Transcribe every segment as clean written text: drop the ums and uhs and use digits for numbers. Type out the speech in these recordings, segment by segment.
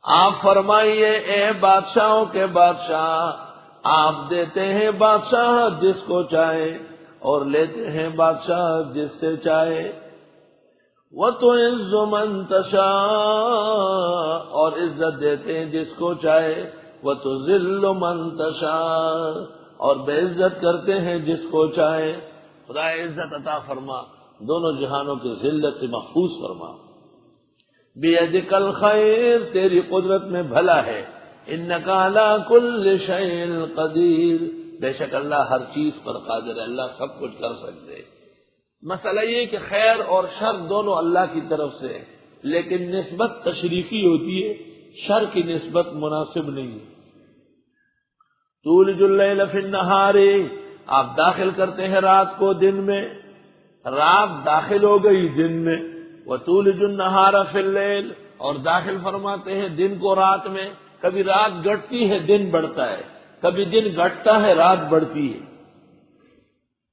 آپ فرمائیے اے بادشاہوں کے بادشاہ، آپ دیتے ہیں بادشاہ جس کو چاہے اور لیتے ہیں بادشاہ جس سے چاہے۔ وَتُعِزُّ مَن تَشَاءُ، اور عزت دیتے ہیں جس کو چاہے، وَتُذِلُّ مَن تَشَاءُ، اور بے عزت کرتے ہیں جس کو چاہے۔ خدا عزت عطا فرما، دونوں جہانوں کی ذلت سے محفوظ فرما۔ بِيَدِكَ الْخَيْرُ، تیری قدرت میں بھلا ہے۔ إِنَّكَ عَلَى كُلِّ شَيْءٍ قَدِيرٌ، بے شک اللہ ہر چیز پر قادر ہے، اللہ سب کچھ کر سکتے۔ مسئلہ یہ کہ خیر اور شر دونوں اللہ کی طرف سے ہے، لیکن نسبت تشریفی ہوتی ہے، شر کی نسبت مناسب نہیں ہے۔ تولج اللیل فی النہار، آپ داخل کرتے ہیں رات کو دن میں، رات داخل ہو گئی دن میں۔ وتولج النہار فی اللیل، اور داخل فرماتے ہیں دن کو رات میں۔ کبھی رات گھٹتی ہے دن بڑھتا ہے، کبھی دن گھٹتا ہے رات بڑھتی ہے۔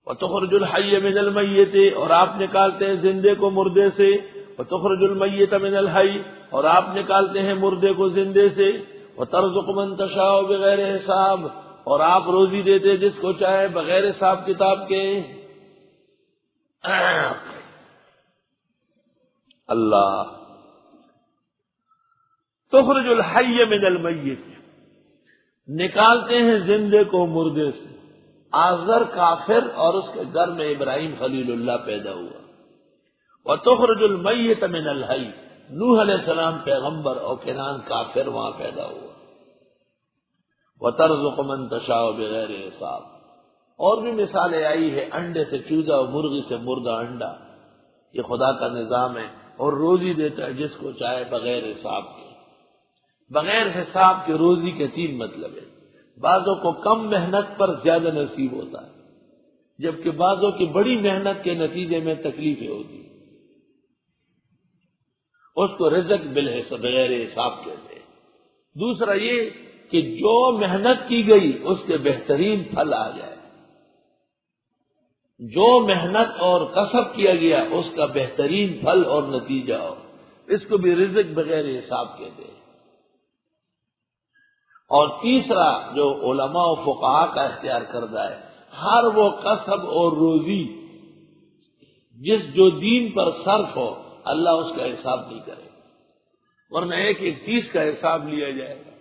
وتخرج الحی من المیت، اور آپ نکالتے ہیں زندے کو مردے سے۔ وتخرج المیت من الحی، اور آپ نکالتے ہیں مردے کو زندے سے۔ وترزق من تشاء بغیر حساب، اور آپ روزی دیتے جس کو چاہے بغیر حساب کتاب کے۔ اللہ تخرج الحی من المیت، نکالتے ہیں زندے کو مردے سے۔ آزر کافر اور اس کے گھر میں ابراہیم خلیل اللہ پیدا ہوا۔ وتخرج المیت من الحی، نوح علیہ السلام پیغمبر اور کنان کافر وہاں پیدا ہوا۔ وترزق من تشاء بغیر حساب، اور بھی مثالیں آئی ہے، انڈے سے چوزا اور مرغی سے مردہ انڈا، یہ خدا کا نظام ہے، اور روزی دیتا ہے جس کو چاہے بغیر حساب کے۔ بغیر حساب کے روزی کے تین مطلب ہے، بعضوں کو کم محنت پر زیادہ نصیب ہوتا ہے، جبکہ بعضوں کی بڑی محنت کے نتیجے میں تکلیفیں ہوتی ہیں، اس کو رزق بغیر حساب کہتے ہیں۔ دوسرا یہ کہ جو محنت کی گئی اس کے بہترین پھل آ جائے، جو محنت اور کسب کیا گیا اس کا بہترین پھل اور نتیجہ ہو، اس کو بھی رزق بغیر حساب کہتے ہیں۔ اور تیسرا جو علماء و فقہاء کا اختیار کردہ ہے، ہر وہ کسب اور روزی جو دین پر صرف ہو، اللہ اس کا حساب نہیں کرے، ورنہ ایک ایک چیز کا حساب لیا جائے گا۔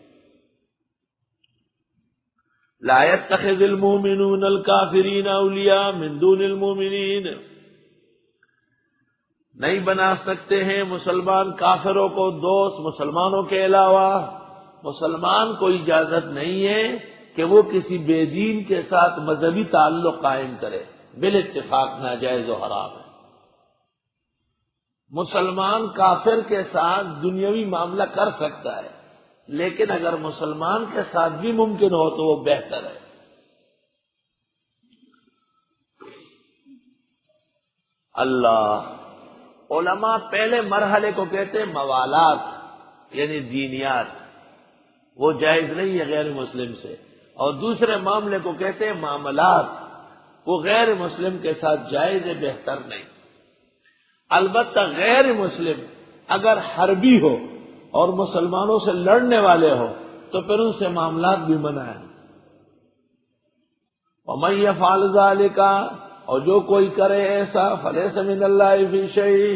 لا يتخذ المؤمنون الكافرین اولیاء من دون المؤمنین، نہیں بنا سکتے ہیں مسلمان کافروں کو دوست مسلمانوں کے علاوہ۔ مسلمان کو اجازت نہیں ہے کہ وہ کسی بے دین کے ساتھ مذہبی تعلق قائم کرے، بالاتفاق ناجائز و حرام ہے۔ مسلمان کافر کے ساتھ دنیاوی معاملہ کر سکتا ہے، لیکن اگر مسلمان کے ساتھ بھی ممکن ہو تو وہ بہتر ہے۔ اللہ، علماء پہلے مرحلے کو کہتے ہیں موالات، یعنی دینیات، وہ جائز نہیں ہے غیر مسلم سے، اور دوسرے معاملے کو کہتے ہیں معاملات، وہ غیر مسلم کے ساتھ جائز ہے، بہتر نہیں۔ البتہ غیر مسلم اگر حربی ہو اور مسلمانوں سے لڑنے والے ہو تو پھر ان سے معاملات بھی منع ہے۔ وَمَن يَفْعَلْ ذَلِكَ، اور جو کوئی کرے ایسا، فَلَيْسَ مِنَ اللَّهِ فِي شَيْءٍ،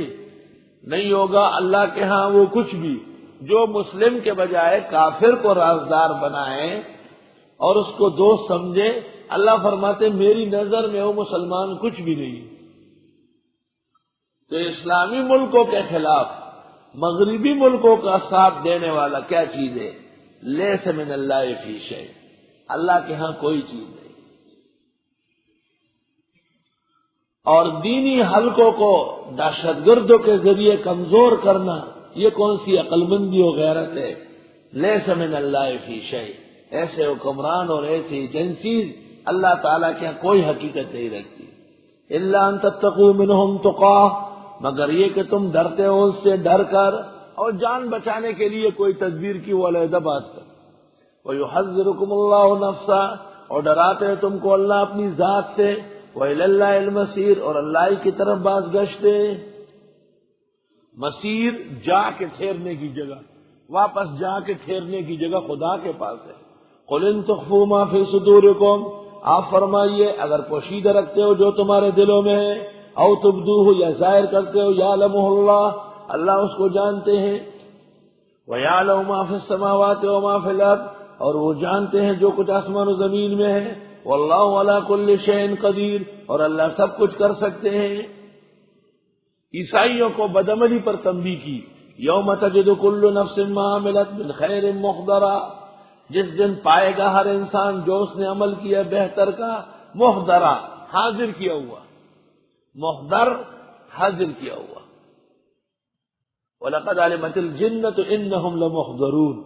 نہیں ہوگا اللہ کے ہاں وہ کچھ بھی۔ جو مسلم کے بجائے کافر کو رازدار بنائے اور اس کو دوست سمجھے، اللہ فرماتے میری نظر میں وہ مسلمان کچھ بھی نہیں۔ تو اسلامی ملکوں کے خلاف مغربی ملکوں کا ساتھ دینے والا کیا چیز ہے؟ لیس من اللہ فی شیء، اللہ کے ہاں کوئی چیز نہیں۔ اور دینی حلقوں کو دہشت گردوں کے ذریعے کمزور کرنا، یہ کون سی عقل مندی و غیرت ہے؟ لیس من اللہ فی شیء، ایسے حکمران اور ایسی ایجنسیز اللہ تعالیٰ کے ہاں کوئی حقیقت نہیں رکھتی۔ الا ان تتقوا منہم تقاہ، مگر یہ کہ تم ڈرتے ہو اس سے ڈر کر، اور جان بچانے کے لیے کوئی تدبیر کی وہ علیحدہ بات کر۔ وَيُحَذِّرُكُمُ اللَّهُ نَفْسَهُ، اور ڈراتے ہیں تم کو اللہ اپنی ذات سے۔ وَإِلَى اللَّهِ الْمَصِيرُ، اور اللہ کی طرف باز گشت ہے۔ مسیر جا کے ٹھہرنے کی جگہ، واپس جا کے ٹھہرنے کی جگہ خدا کے پاس ہے۔ قل ان تخفوا ما فی صدورکم، آپ فرمائیے اگر پوشیدہ رکھتے ہو جو تمہارے دلوں میں ہے، او تبدوہ یا ظاہر کرتے ہو، یعلمہ اللہ، اللہ اس کو جانتے ہیں، وَيَعْلَمُ مَا فِي السَّمَاوَاتِ وَمَا فِي الْأَرْضِ، اور وہ جانتے ہیں جو کچھ آسمان و زمین میں ہے، وَاللَّهُ عَلَى كُلِّ شَيْءٍ قَدِيرٌ، اور اللہ سب کچھ کر سکتے ہیں۔ عیسائیوں کو بدعملی پر تنبیہ کی، یوم تجد کل نفس ما عملت من خیر محضرا، جس دن پائے گا ہر انسان جو اس نے عمل کیا بہتر کا، محضرا حاضر کیا ہوا، محضر حاضر کیا ہوا، وَلَقَدْ عَلِمَتِ الْجِنَّةُ إِنَّهُمْ لَمُحْضَرُونَ،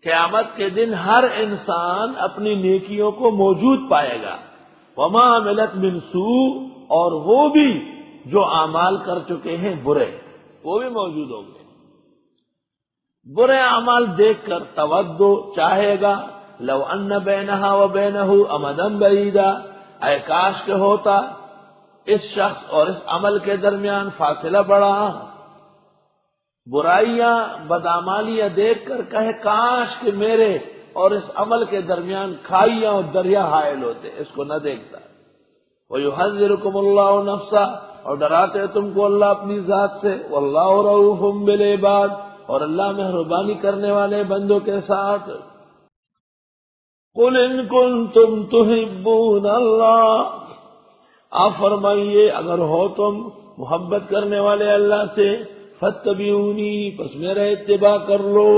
قیامت کے دن ہر انسان اپنی نیکیوں کو موجود پائے گا، وَمَا عَمِلَتْ مِنْ سُوءٍ، اور وہ بھی جو اعمال کر چکے ہیں برے، وہ بھی موجود ہوں گے۔ برے اعمال دیکھ کر تودو چاہے گا، لو ان بینہا و بینہ امدا بعیدا، اے کاش کے ہوتا اس شخص اور اس عمل کے درمیان فاصلہ بڑا، برائیاں بدعمالیاں دیکھ کر کہے کاش کہ میرے اور اس عمل کے درمیان کھائیاں اور دریا حائل ہوتے، اس کو نہ دیکھتا۔ وَيُحَذِّرُكُمُ اللَّهُ نَفْسَهُ، اور ڈراتے تم کو اللہ اپنی ذات سے، وَاللَّهُ رَءُوفٌ بِالْعِبَادِ، اور اللہ مہربانی کرنے والے بندوں کے ساتھ۔ قُلْ إِن كُنتُمْ تُحِبُّونَ اللَّهَ، آپ فرمائیے اگر ہو تم محبت کرنے والے اللہ سے، فَاتَّبِعُونِي، پس میرا اتباع کر لو۔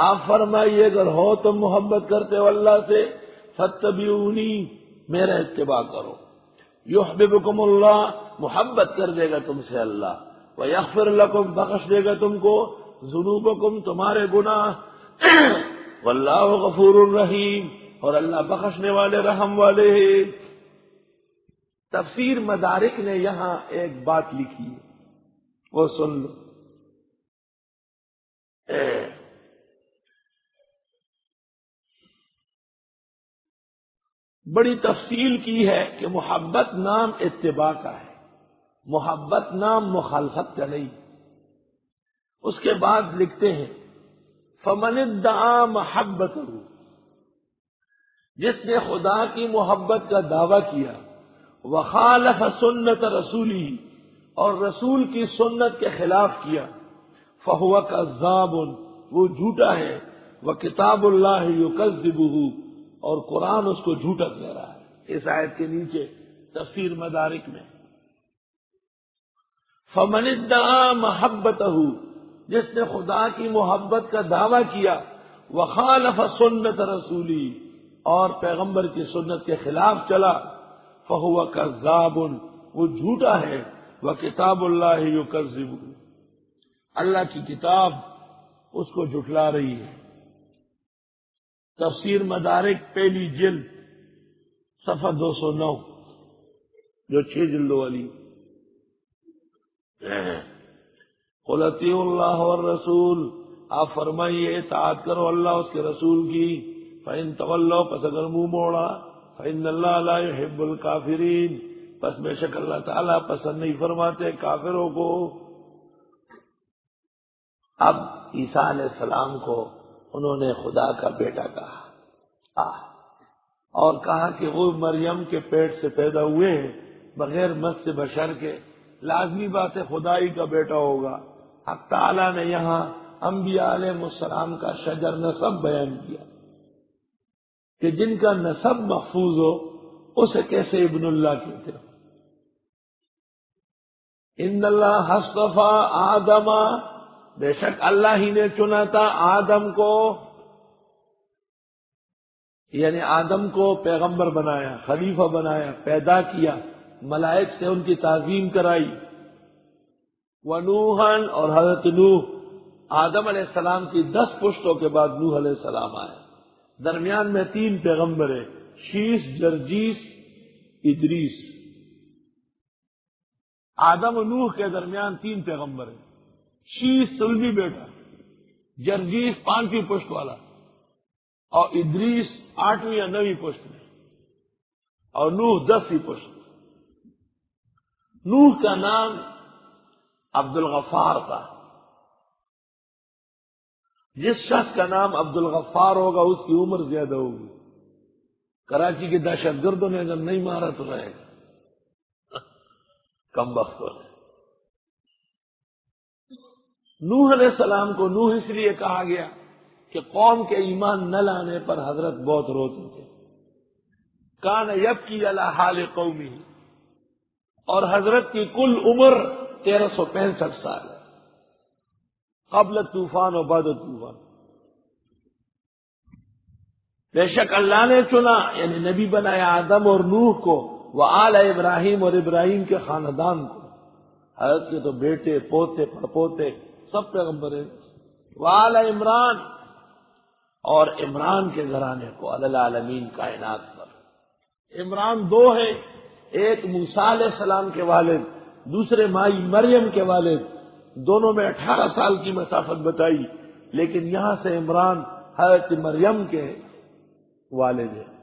آپ فرمائیے اگر ہو تم محبت کرتے ہو اللہ سے، فَاتَّبِعُونِی، میرا اتباع کرو۔ یحببکم اللہ، محبت کر دے گا تم سے اللہ، ویغفر لکم، بخش دے گا تم کو، ذنوبکم، تمہارے گناہ، واللہ غفور الرحیم، اور اللہ بخشنے والے رحم والے ہیں۔ تفسیر مدارک نے یہاں ایک بات لکھی ہے، وہ سن لو۔ بڑی تفصیل کی ہے کہ محبت نام اتباع کا ہے، محبت نام مخالفت کا نہیں۔ اس کے بعد لکھتے ہیں فَمَنِ ادَّعَا مَحَبَّتَهُ، جس نے خدا کی محبت کا دعویٰ کیا، وَخَالَفَ سُنَّةَ رَسُولِهِ، اور رسول کی سنت کے خلاف کیا، فَهُوَ كَذَّابٌ، وہ جھوٹا ہے، وَكِتَابُ اللَّهِ يُكَذِّبُهُ، اور قرآن اس کو جھوٹا کہہ رہا ہے۔ اس آیت کے نیچے تفسیر مدارک میں فَمَنِ ادَّعَا مَحَبَّتَهُ، جس نے خدا کی محبت کا دعویٰ کیا، وَخَالَفَ سُنَّةَ رَسُولِهِ، اور پیغمبر کی سنت کے خلاف چلا، فَهُوَ كَذَّابٌ، وہ جھوٹا ہے، وَكِتَابُ اللَّهِ يُكَذِّبُهُ، اللہ کی کتاب اس کو جھٹلا رہی ہے۔ تفسیر مدارک پہلی جلد صفحہ 209، جو 6 جلدوں والی۔ قُلْ اطیعوا اللہ والرسول، آپ فرمائیے اطاعت کرو اللہ اس کے رسول کی، فَإِن تَوَلَّوْا، پس اگر منہ موڑا، فَإِنَّ اللَّهَ لَا يُحِبُّ الْكَافِرِينَ، پس بے شک اللہ تعالیٰ پسند نہیں فرماتے کافروں کو۔ اب عیسیٰ علیہ السلام کو انہوں نے خدا کا بیٹا کہا، اور کہا کہ وہ مریم کے پیٹ سے پیدا ہوئے ہیں بغیر مس بشر کے، لازمی بات ہے خدائی کا بیٹا ہوگا۔ حق تعالیٰ نے یہاں انبیاء علیہ السلام کا شجر نسب بیان کیا کہ جن کا نسب محفوظ ہو اسے کیسے ابن اللہ کہتے ہو۔ ان اللہ اصطفیٰ آدم، بے شک اللہ ہی نے چنا تھا آدم کو، یعنی آدم کو پیغمبر بنایا، خلیفہ بنایا، پیدا کیا، ملائک سے ان کی تعظیم کرائی، ونوحًا، اور حضرت نوح، آدم علیہ السلام کی 10 پشتوں کے بعد نوح علیہ السلام آئے، درمیان میں 3 پیغمبر ہیں، شیش، جرجیس، ادریس۔ آدم و نوح کے درمیان 3 پیغمبر ہیں، شیش سلمی بیٹا، جرجیس 5ویں پشت والا، اور ادریس 8ویں یا 9ویں پشت میں، اور نوح 10ویں پشت۔ نوح کا نام عبد الغفار تھا، جس شخص کا نام عبد الغفار ہوگا اس کی عمر زیادہ ہوگی. کراچی کے دہشت گردوں نے اگر نہیں مارا تو رہے گا. کم بختوں نے. نوح علیہ السلام کو نوح اس لیے کہا گیا کہ قوم کے ایمان نہ لانے پر حضرت بہت روتے تھے. کان یبکی علی حال قومی، اور حضرت کی کل عمر 1365 سال ہے، قبل طوفان و بعد طوفان. بے شک اللہ نے چنا، یعنی نبی بنایا آدم اور نوح کو، وآل ابراہیم اور ابراہیم کے خاندان کو. حضرت کے تو بیٹے پوتے پڑپوتے سب پیغمبر ہیں. وآل عمران، اور عمران کے گھرانے کو، علی العالمین کائنات پر. عمران دو ہیں، ایک موسیٰ علیہ السلام کے والد، دوسرے مائی مریم کے والد. دونوں میں 18 سال کی مسافت بتائی، لیکن یہاں سے عمران حضرت مریم کے والد ہیں.